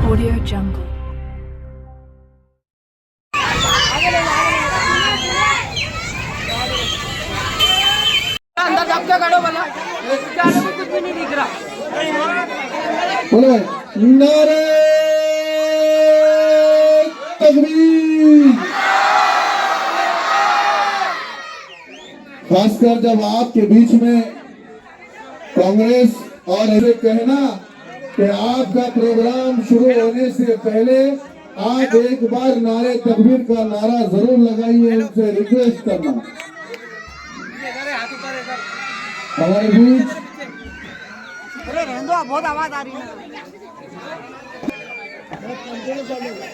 Audio Jungle. अंदर जाके खड़ो बना, जाने में कुछ भी नहीं दिख रहा। बोलो नारे तकबीर। खासकर जब आपके बीच में कांग्रेस और ऐसे कहना कि आपका प्रोग्राम शुरू होने से पहले आप एक बार नारे तकबीर का नारा जरूर लगाइए, उनसे रिक्वेस्ट करना। हमारे बीच बहुत आवाज आ रही है।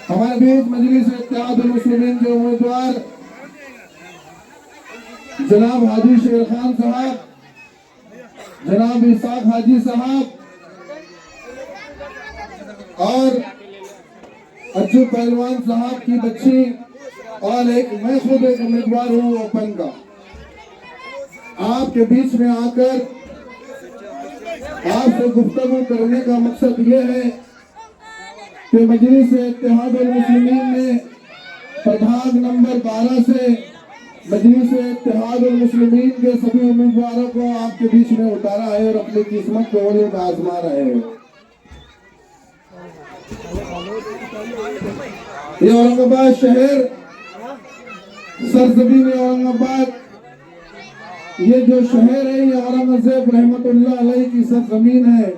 हमारे बीच मजलिस इत्तेहादुल मुस्लिमीन के उम्मीदवार जनाब हाजी शेर खान साहब, जनाब इसाक हाजी साहब और अज्जू पहलवान साहब की बच्ची और मैं खुद एक उम्मीदवार हूँ ओपन का। आपके बीच में आकर आपसे गुफ्तगू करने का मकसद ये है कि मजलिस इत्तेहादुल मुस्लिमीन ने प्रभाग नंबर 12 से मजलिस इत्तेहादुल मुस्लिमीन के सभी उम्मीदवारों को आपके बीच में उतारा है और अपनी किस्मत को वो लोग आजमा रहे हैं। ये औरंगाबाद शहर, सरजमीन औरंगाबाद, ये जो शहर है ये औरंगजेब रहमतुल्लाह अलैह की सरजमीन है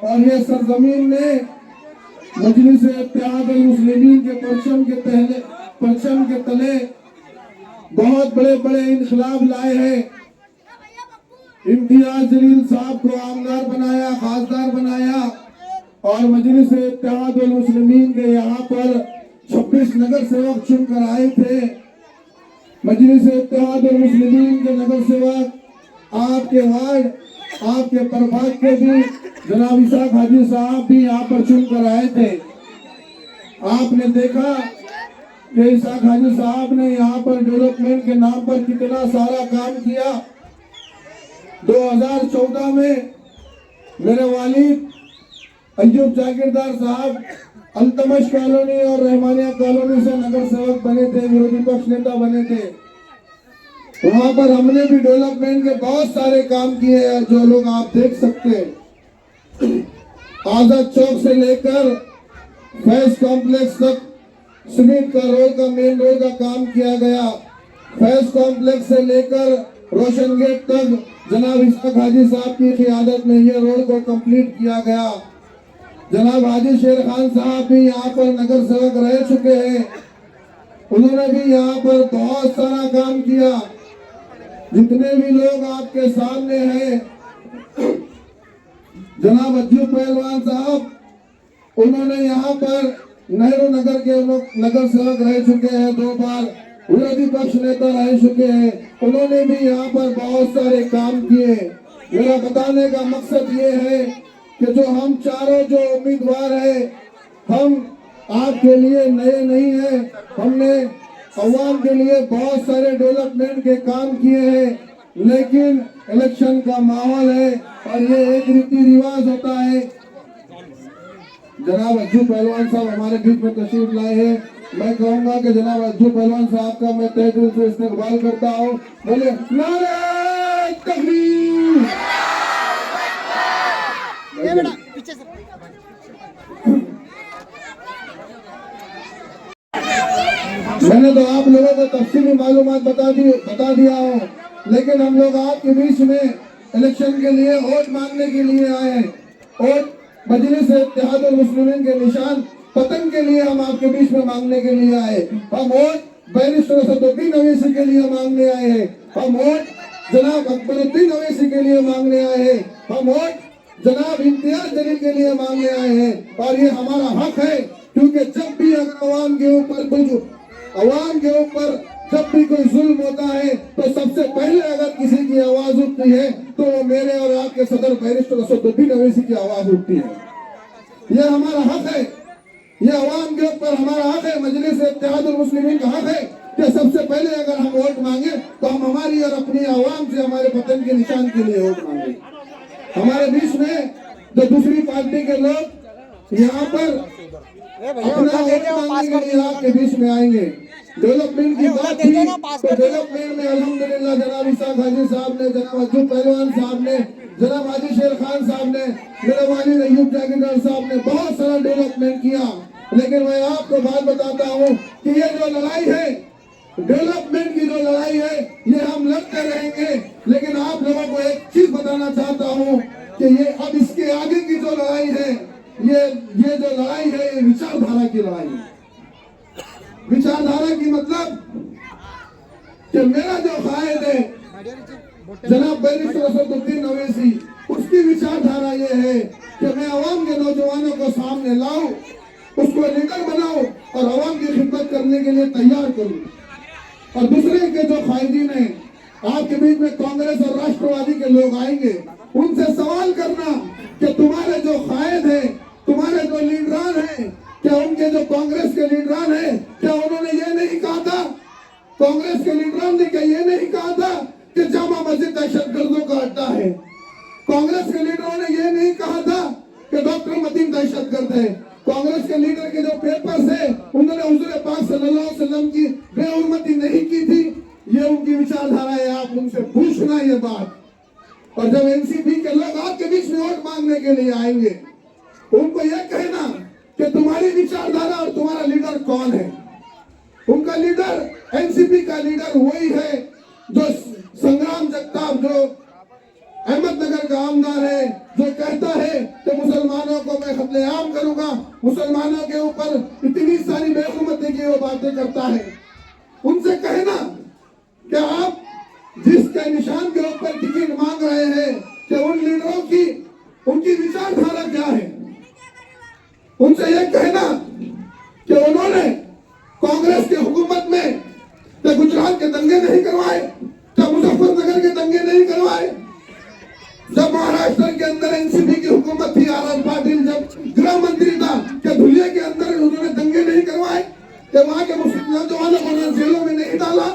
और ये सरजमीन ने मजलिस इत्तेहादुल मुस्लिमीन के परचम के तले बहुत बड़े बड़े इनकलाब लाए हैं। इम्तियाज जलील साहब को आमदार बनाया, खासदार बनाया और मजलिस इत्तेहादुल मुस्लिमीन के यहाँ पर 26 नगर सेवक चुनकर आए थे। मजलिस इत्तेहादुल मुस्लिमीन के नगर सेवक आपके वार्ड, आपके प्रभाग के भी जनाब इसाक हाजी साहब भी यहाँ पर चुनकर आए थे। आपने देखा कि इसाक हाजी साहब ने यहाँ पर डेवलपमेंट के नाम पर कितना सारा काम किया। 2014 में मेरे वालिद अय्यूब जागीरदार साहब अल्तमश कॉलोनी और रहमानिया कॉलोनी से नगर सेवक बने थे, विरोधी पक्ष नेता बने थे। वहां पर हमने भी डेवलपमेंट के बहुत सारे काम किए हैं जो लोग आप देख सकते हैं। आजाद चौक से लेकर फैज कॉम्प्लेक्स तक सीमेंट का रोड का मेन रोड का काम किया गया। फैज कॉम्प्लेक्स से लेकर रोशन गेट तक जनाब इसाक हाजी साहब की क़ियादत में ये रोड को कंप्लीट किया गया। जनाब हाजी शेर खान साहब भी यहाँ पर नगर सेवक रह चुके हैं, उन्होंने भी यहाँ पर बहुत सारा काम किया। जितने भी लोग आपके सामने हैं, जनाब अज्जू पहलवान साहब, उन्होंने यहाँ पर नेहरू नगर के नगर सेवक रह चुके हैं, 2 बार विरोधी पक्ष नेता रह चुके हैं, उन्होंने भी यहाँ पर बहुत सारे काम किए। मेरा बताने का मकसद ये है कि जो हम चारों जो उम्मीदवार हैं, हम आपके लिए नए नहीं हैं। हमने अवाम के लिए बहुत सारे डेवलपमेंट के काम किए हैं, लेकिन इलेक्शन का माहौल है और ये एक रीति रिवाज होता है। जनाब अज्जू पहलवान साहब हमारे बीच में तशरीफ लाए हैं। मैं कहूंगा कि जनाब अज्जू पहलवान साहब का मैं तहे दिल से इस्तकबाल करता हूँ। बोले नारे तकबीर। मैंने तो आप लोगों को तफसीली मालूमात बता दिया हो, लेकिन हम लोग आपके बीच में इलेक्शन के लिए वोट मांगने के लिए आए हैं। वोट मजलिस इत्तेहादुल मुस्लिमीन के निशान पतन के लिए हम आपके बीच में मांगने के लिए आए। हम वोट बैरिस्टर असदुद्दीन अवैसी के लिए मांगने आए हैं। हम वोट जनाब अकबरुद्दीन अवैसी के लिए मांगने आए हैं। हम वोट जनाब इम्तियाज जलील के लिए मांगने आए हैं और ये हमारा हक है, क्योंकि जब भी अगर अवाम के ऊपर जब भी कोई जुल्म होता है तो सबसे पहले अगर किसी की आवाज उठती है तो वो मेरे और आपके सदर बैरिस्टर असदुद्दीन अवैसी की आवाज उठती है। ये हमारा हक है, ये अवाम के ऊपर हमारा हक है, मजलिस इत्तेहादुल मुस्लिमीन का हक है कि सबसे पहले अगर हम वोट मांगे तो हम हमारी और अपनी आवाम से हमारे वतन के निशान के लिए वोट मांगे। हमारे बीच में जो दूसरी पार्टी के लोग यहाँ पर अपना वोट मांगने के लिए आपके बीच में आएंगे। डेवलपमेंट की बात थी तो डेवलपमेंट में अल्हम्दुलिल्लाह जनाब इसाक हाजी साहब ने, जनाब अज्जू पहलवान साहब ने, जनाब हाजी शेर खान साहब ने, मेरे वालिद अय्यूब जागीरदार साहब ने बहुत सारा डेवलपमेंट किया। लेकिन मैं आपको बात बताता हूँ कि ये जो लड़ाई है, डेवलपमेंट की जो लड़ाई है, ये हम लड़ते रहेंगे। लेकिन आप लोगों को एक चीज बताना चाहता हूँ कि ये अब इसके आगे की जो लड़ाई है, ये जो लड़ाई है, ये विचारधारा की लड़ाई है। विचारधारा की मतलब कि मेरा जो कायद है जनाब बैरिस्टर असदुद्दीन ओवैसी, उसकी विचारधारा ये है कि मैं अवाम के नौजवानों को सामने लाऊं, उसको लीडर बनाऊं और अवाम की खिदमत करने के लिए तैयार करूं। और दूसरे के जो कायदीन हैं, आपके बीच में कांग्रेस और राष्ट्रवादी के लोग आएंगे, उनसे सवाल करना कि तुम्हारे जो कायद है, तुम्हारे जो लीडरान हैं, क्या उनके जो कांग्रेस के लीडरान हैं, क्या उन्होंने ये नहीं कहा था, कांग्रेस के लीडरान ने क्या ये नहीं कहा था कि जामा मस्जिद दहशतगर्दों का अड्डा है? कांग्रेस के लीडरों ने ये नहीं कहा था कि डॉक्टर मतीन दहशतगर्द है? कांग्रेस के लीडर के जो पेपर्स है, उन्होंने हुजूर पाक सल्लल्लाहु अलैहि वसल्लम की बेहुरमती नहीं की थी। ये उनकी विचारधारा है, आप उनसे पूछना ये बात। और जब एनसीपी के लोग आपके बीच में वोट मांगने के लिए आएंगे, उनको ये कहना कि तुम्हारी विचारधारा और तुम्हारा लीडर कौन है। उनका लीडर, एनसीपी का लीडर वही है जो संग्राम जगताप, जो अहमदनगर का आमदार है, जो कहता है कि मुसलमानों को मैं कत्लेआम करूंगा, मुसलमानों के ऊपर इतनी सारी बेहुरमती की वो बातें करता है। उनसे कहना कि आप जिसके निशान के ऊपर टिकट मांग रहे हैं कि उन लीडरों की, उनकी विचारधारा क्या है। उनसे यह कहना कि उन्होंने कांग्रेस की हुकूमत में क्या गुजरात के दंगे नहीं करवाए, क्या मुजफ्फरनगर के दंगे नहीं करवाए, जब महाराष्ट्र के अंदर एनसीपी की हुकूमत थी, आर पाटिल जब गृह मंत्री था, क्या धुलिया के अंदर उन्होंने दंगे नहीं करवाए, क्या वहां के मुस्लिम नौजवानों को उन्होंने जेलों में नहीं डाला,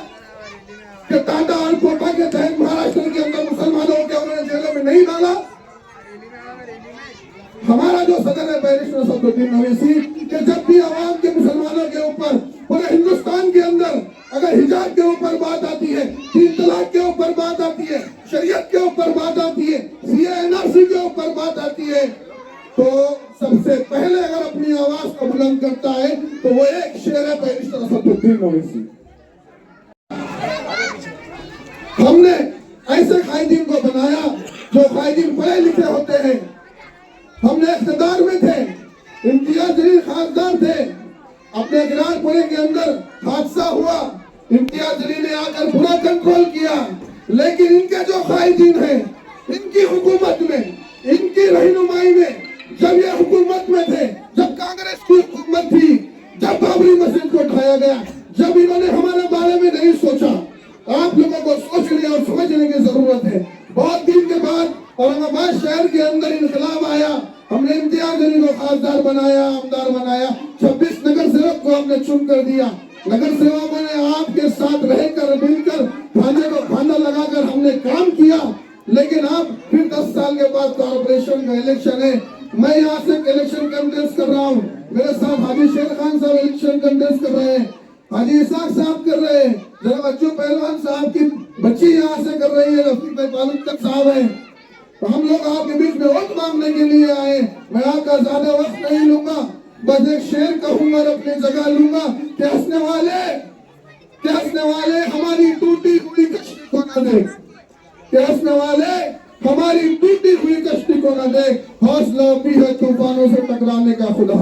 क्या टाटा और कोटा के तहत महाराष्ट्र के अंदर मुसलमानों को उन्होंने जेलों में नहीं डाला। हमारा जो सदर है बैरिस्टर असदुद्दीन ओवैसी, कि जब भी आवाम के मुसलमानों के ऊपर पूरे हिंदुस्तान के अंदर अगर हिजाब के ऊपर बात आती है, 3 तलाक के ऊपर बात आती है, शरीयत के ऊपर बात आती है, सीएनआरसी के ऊपर बात आती है, तो सबसे पहले अगर अपनी आवाज को बुलंद करता है तो वो एक शेर है बैरिस्टर असदुद्दीन ओवैसी। हमने ऐसे कायदीन को बनाया जो कायदीन पढ़े लिखे होते हैं। हमने इख्तिदार में थे, इम्तियाज जलील खासदार थे, अपने गिरारपुरे के अंदर हादसा हुआ, इम्तियाज जलील ने आकर पूरा कंट्रोल किया। लेकिन इनके जो कायदीन हैं, इनकी हुकूमत में, इनकी रहनुमाई में, जब ये हुकूमत में थे, जब कांग्रेस की हुकूमत थी, जब बाबरी मस्जिद को ढाया गया, जब इन्होंने हमारे बारे में नहीं सोचा, आप लोगों को सोचने और समझने की जरूरत है। बहुत दिन के बाद औरंगाबाद शहर के अंदर इनकलाब आया, हमने इम्तियाज जलील को खासदार बनाया, आमदार बनाया, 26 नगर सेवक को हमने चुन कर दिया। नगर सेवकों ने आपके साथ रहकर मिलकर खाने को खाना लगाकर हमने काम किया। लेकिन अब फिर 10 साल के बाद कॉर्पोरेशन का इलेक्शन है, मैं यहाँ से इलेक्शन कंटेस्ट कर रहा हूँ, मेरे साथ हाजी शेर खान साहब इलेक्शन कंटेस्ट कर रहे हैं, हाजी इसाक साहब कर रहे हैं, जनाब अज्जू पहलवान साहब की बच्ची यहाँ से कर रही है, रफीक भाई पालनकर साहब है। तो हम लोग आपके बीच में वोट मांगने के लिए आए। मैं आपका ज्यादा वक्त नहीं लूंगा, बस एक शेर कहूंगा और अपनी जगह लूंगा कि हंसने वाले हमारी टूटी हुई कश्ती को न देख, कि हंसने वाले हमारी टूटी हुई कश्ती को न देख, हौसला भी है तूफानों से टकराने का खुदा।